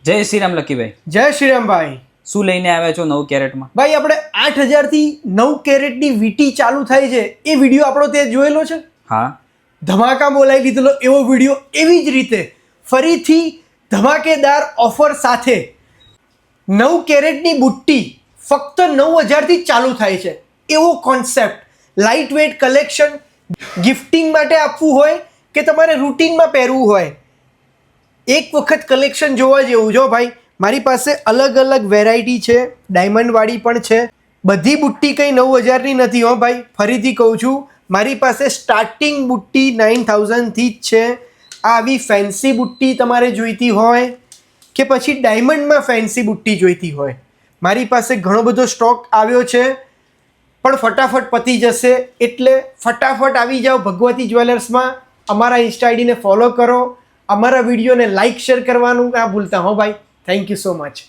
જય શ્રી રામ લકીભાઈ. જય શ્રી રામ ભાઈ. શું લઈને આવ્યા છો 9 કેરેટમાં? ભાઈ આપણે 8000 થી 9 કેરેટની વીટી ચાલુ થાય છે એ વિડીયો આપણો તે જોયેલો છે. હા, ધમાકા બોલાવી લીધેલો એવો વિડીયો. એવી જ રીતે ફરીથી ધમાકેદાર ઓફર સાથે 9 કેરેટની બુટ્ટી ફક્ત 9000 થી ચાલુ થાય છે. એવો concept, light weight collection, gifting માટે આપવું હોય કે તમારે રૂટીનમાં પહેરવું હોય, એક વખત કલેક્શન જોવા જેવું. જો ભાઈ, મારી પાસે અલગ અલગ વેરાયટી છે, ડાયમંડવાળી પણ છે. બધી બુટ્ટી કંઈ 9000ની નથી હો ભાઈ. ફરીથી કહું છું, મારી પાસે સ્ટાર્ટિંગ બુટ્ટી 9000થી જ છે. આવી ફેન્સી બુટ્ટી તમારે જોઈતી હોય કે પછી ડાયમંડમાં ફેન્સી બુટ્ટી જોઈતી હોય, મારી પાસે ઘણો બધો સ્ટોક આવ્યો છે, પણ ફટાફટ પતી જશે. એટલે ફટાફટ આવી જાઓ ભગવતી જ્વેલર્સમાં. અમારા ઇન્સ્ટા આઈડીને ફોલો કરો, અમારા વિડીયોને લાઇક શેર કરવાનું ના ભૂલતા હો ભાઈ. Thank you so much.